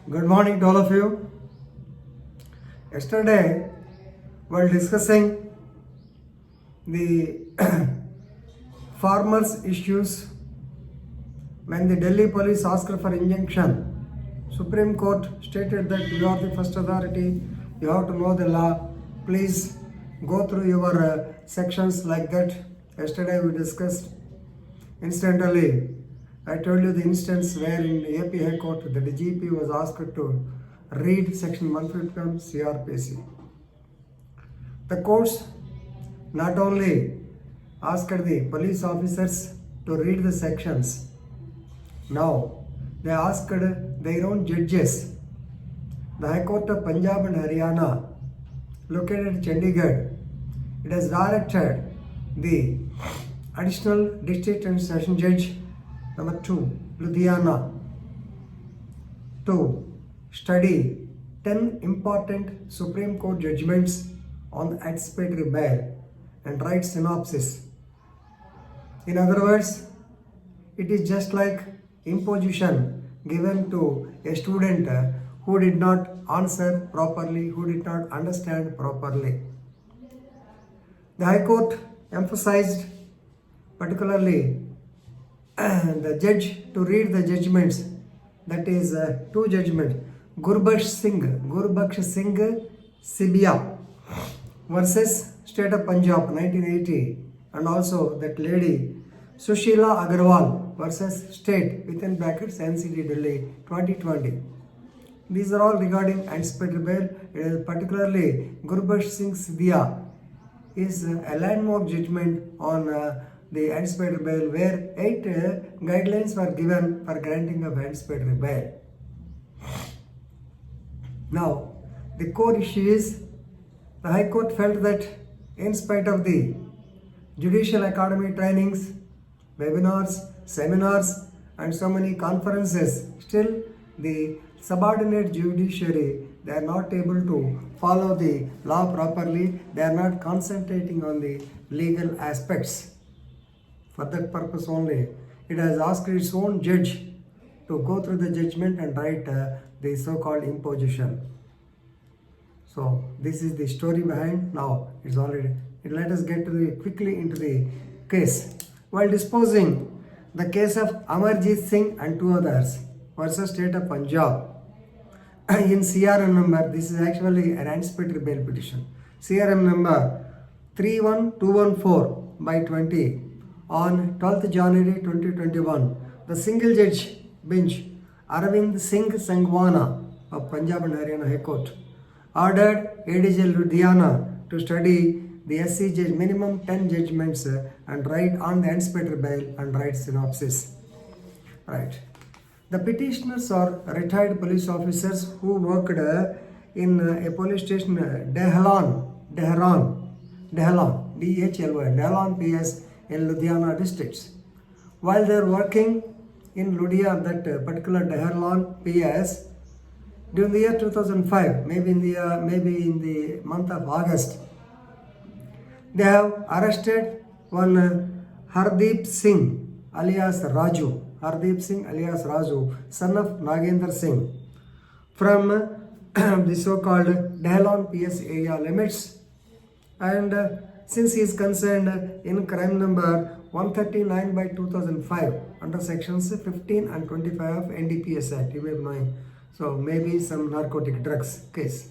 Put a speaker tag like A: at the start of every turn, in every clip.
A: Good morning to all of you. Yesterday, while discussing the farmers' issues, when the Delhi police asked for injunction, Supreme Court stated that you are the first authority, you have to know the law, please go through your sections like that. Yesterday we discussed. Incidentally, I told you the instance where in AP High Court the DGP was asked to read section 151 CRPC. The courts not only asked the police officers to read the sections, now they asked their own judges. The High Court of Punjab and Haryana, located at Chandigarh, it has directed the Additional District and Session Judge number 2, Ludhiana, to study 10 important Supreme Court judgments on anticipatory bail and write synopsis. In other words, it is just like imposition given to a student who did not answer properly, who did not understand properly. The High Court emphasized particularly the judge to read the judgments, that is two judgments, Gurbaksh Singh Sibia versus State of Punjab 1980, and also that lady Sushila Agarwal versus State within brackets NCD Delhi 2020. These are all regarding anticipatory bail. It is particularly Gurbaksh Singh Sibia is a landmark judgment on the anticipatory bail, where 8 guidelines were given for granting of anticipatory bail. Now, the core issue is the High Court felt that in spite of the Judicial Academy trainings, webinars, seminars, and so many conferences, still the subordinate judiciary, they are not able to follow the law properly, they are not concentrating on the legal aspects. For that purpose only, it has asked its own judge to go through the judgment and write the so-called imposition. So this is the story behind. Now it's already. Let us get quickly into the case. While disposing the case of Amarjit Singh and 2 others versus State of Punjab, in CRM number, this is actually an anticipatory bail petition, CRM number 31214 by 20 on 12th January 2021, the single judge bench Arvind Singh Sangwana of Punjab and Haryana High Court ordered ADJ Ludhiana to study the SC judge minimum 10 judgments and write on the anticipatory bail and write synopsis. Right. The petitioners are retired police officers who worked in a police station, Dehlan PS in Ludhiana districts. While they are working in Ludhiana, that particular Dehlan PS, during the year 2005, maybe in the month of August, they have arrested one Hardeep Singh alias Raju, son of Nagendra Singh, from the so-called Dehlan PS area limits, and since he is concerned in crime number 139 by 2005 under sections 15 and 25 of NDPS Act, you may be knowing. So maybe some narcotic drugs case.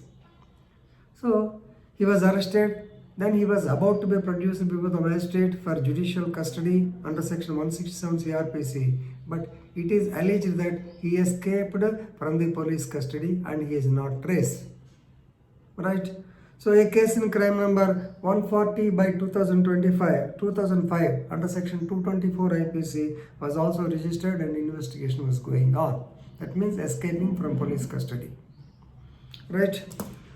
A: So he was arrested. Then he was about to be produced before the magistrate for judicial custody under section 167 CRPC. But it is alleged that he escaped from the police custody and he is not traced. Right? So a case in crime number 140 by 2005 under section 224 IPC was also registered and investigation was going on. That means escaping from police custody. Right?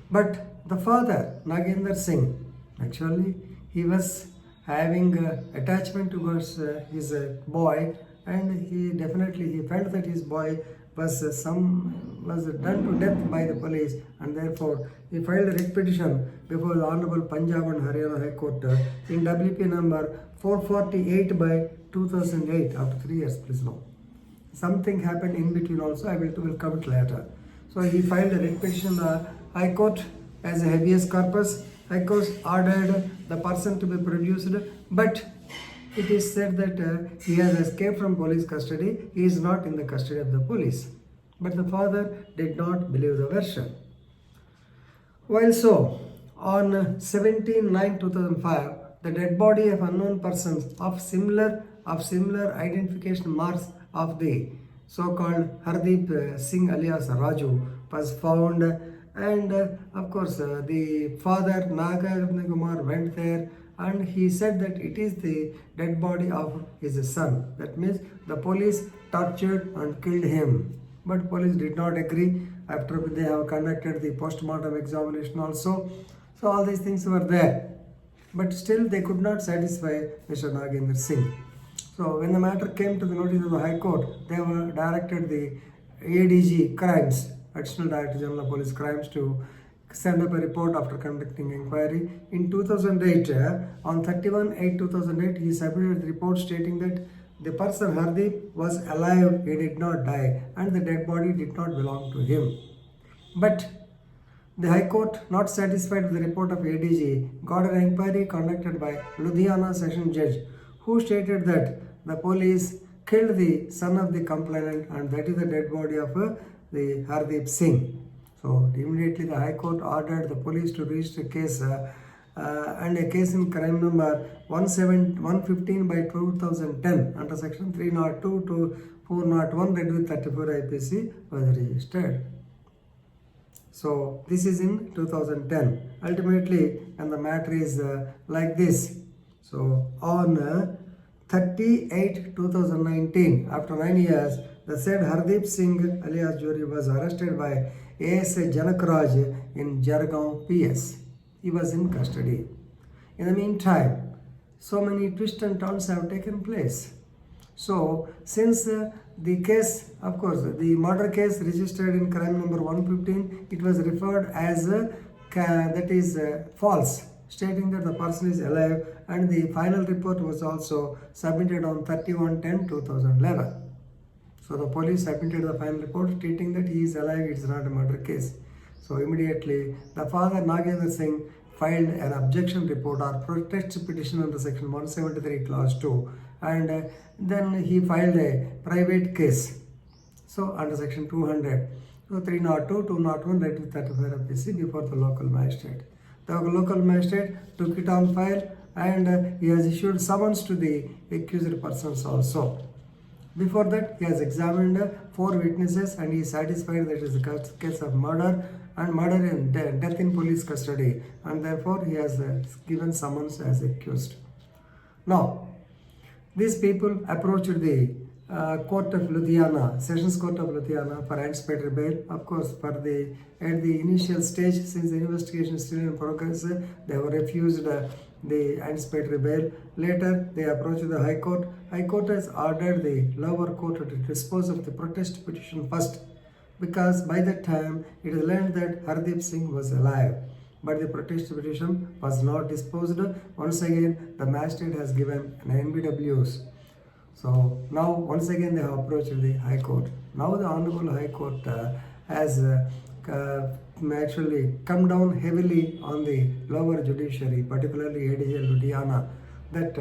A: But the father, Nagendra Singh, actually he was having attachment towards his boy, and he felt that his boy was done to death by the police, and therefore he filed a writ petition before the Honorable Punjab and Haryana High Court in WP number 448 by 2008 after 3 years, please know. Something happened in between also, I will come to later. So he filed a writ petition in the High Court as a habeas corpus. High Court ordered the person to be produced, but it is said that he has escaped from police custody. He is not in the custody of the police. But the father did not believe the version. While so, on 17/9/2005, the dead body of unknown persons of similar identification marks of the so-called Hardeep Singh alias Raju was found, and of course the father Nagarjuna Kumar went there and he said that it is the dead body of his son. That means the police tortured and killed him. But police did not agree. After they have conducted the post-mortem examination also. So all these things were there. But still they could not satisfy Mr. Nagendra Singh. So when the matter came to the notice of the High Court, they were directed the ADG Crimes, Additional Director General of Police Crimes, to send up a report after conducting inquiry. In 2008, on 31/8/2008, he submitted the report stating that the person Hardeep was alive, he did not die, and the dead body did not belong to him. But the High Court, not satisfied with the report of ADG, got an inquiry conducted by Ludhiana Session Judge, who stated that the police killed the son of the complainant, and that is the dead body of the Hardeep Singh. So immediately the High Court ordered the police to register a case and a case in crime number 115/2010 under section 302 to 401 read with 34 IPC was registered. So this is in 2010. Ultimately, and the matter is like this. So on 30/8/2019, after 9 years, the said Hardeep Singh alias Jori was arrested by ASA Janakraj in Jargaon PS. He was in custody. In the meantime, so many twists and turns have taken place. So since the case, of course, the murder case registered in crime number 115, it was referred as false, stating that the person is alive, and the final report was also submitted on 31/10/2011. So the police submitted the final report stating that he is alive, it is not a murder case. So immediately the father Nagendra Singh filed an objection report or protest petition under section 173 clause 2, and then he filed a private case. So under section 200, so 302, 201 read with 35 IPC before the local magistrate. The local magistrate took it on file, and he has issued summons to the accused persons also. Before that, he has examined 4 witnesses, and he is satisfied that it is a case of murder and murder and death in police custody, and therefore he has given summons as accused. Now, these people approached the court of Ludhiana, Sessions Court of Ludhiana, for anticipatory bail. Of course, at the initial stage, since the investigation is still in progress, they were refused the anticipatory bail. Later, they approached the High Court. High Court has ordered the lower court to dispose of the protest petition first, because by that time it is learned that Hardeep Singh was alive. But the protest petition was not disposed. Once again, the magistrate has given an NBWs. So now once again they have approached the High Court. Now the Honorable High Court has actually come down heavily on the lower judiciary, particularly ADG Ludhiana, that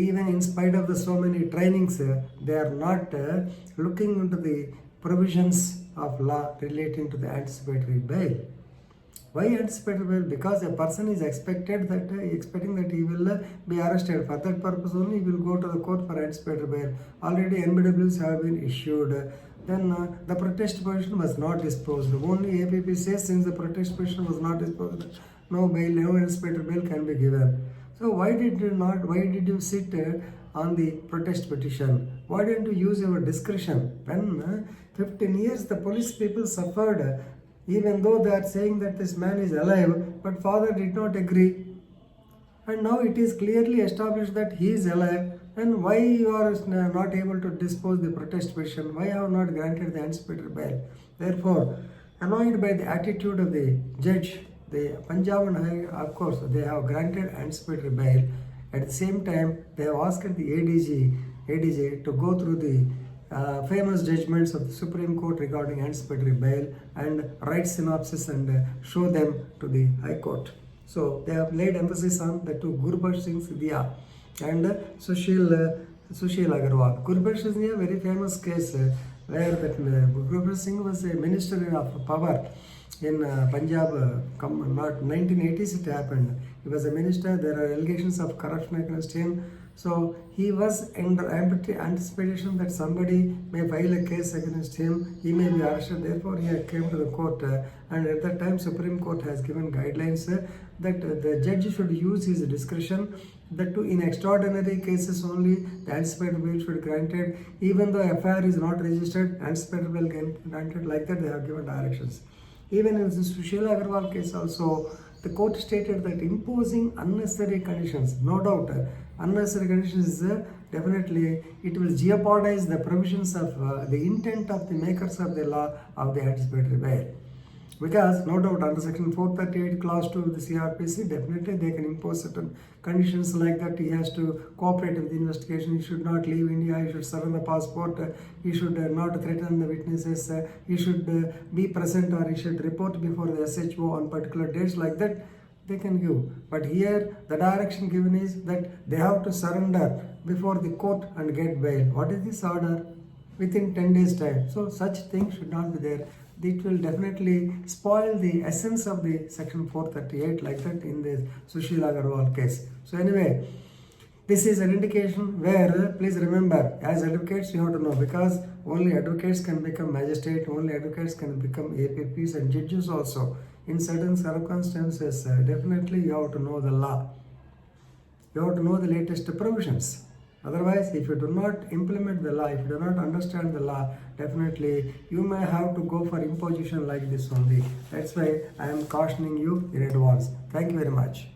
A: even in spite of the so many trainings, they are not looking into the provisions of law relating to the anticipatory bail. Why anticipatory bail? Because a person is expecting that he will be arrested. For that purpose only, he will go to the court for anticipatory bail. Already NBWs have been issued. Then the protest petition was not disposed. Only APP says since the protest petition was not disposed, no bail, no anticipatory bail can be given. So why did you sit on the protest petition? Why didn't you use your discretion? When 15 years the police people suffered, even though they are saying that this man is alive, but father did not agree. And now it is clearly established that he is alive. Then why you are not able to dispose the protest petition? Why have not granted the anticipatory bail? Therefore, annoyed by the attitude of the judge, the Punjab and High, of course, they have granted anticipatory bail. At the same time, they have asked the ADG to go through the famous judgments of the Supreme Court regarding anticipatory bail and write synopsis and show them to the High Court. So they have laid emphasis on the two, Gurbaksh Singh Sidhya and Sushil Agarwal. Gurbaksh Singh is a very famous case where that Gurbaksh Singh was a minister of power in Punjab. Not 1980s it happened. He was a minister. There are allegations of corruption against him. So he was under anticipation that somebody may file a case against him. He may be arrested. Therefore, he came to the court, and at that time, Supreme Court has given guidelines that the judge should use his discretion. That too, in extraordinary cases only, the anticipated bail should be granted. Even though FIR is not registered, anticipated bail granted. Like that, they have given directions. Even in the Sushil Agarwal case also, the court stated that imposing unnecessary conditions, no doubt, unnecessary conditions is definitely, it will jeopardize the provisions of the intent of the makers of the law of the anticipatory bail. Because no doubt under section 438 clause 2 of the CRPC, definitely they can impose certain conditions like that. He has to cooperate with the investigation, he should not leave India, he should surrender the passport, he should not threaten the witnesses, he should be present or he should report before the SHO on particular dates, like that they can give. But here the direction given is that they have to surrender before the court and get bail. What is this order? Within 10 days time. So such things should not be there. It will definitely spoil the essence of the section 438 like that in the Sushil Agarwal case. So anyway, this is an indication where, please remember, as advocates you have to know, because only advocates can become magistrate, only advocates can become APPs and judges also. In certain circumstances, definitely you have to know the law. You have to know the latest provisions. Otherwise, if you do not implement the law, if you do not understand the law, definitely you may have to go for imposition like this only. That's why I am cautioning you in advance. Thank you very much.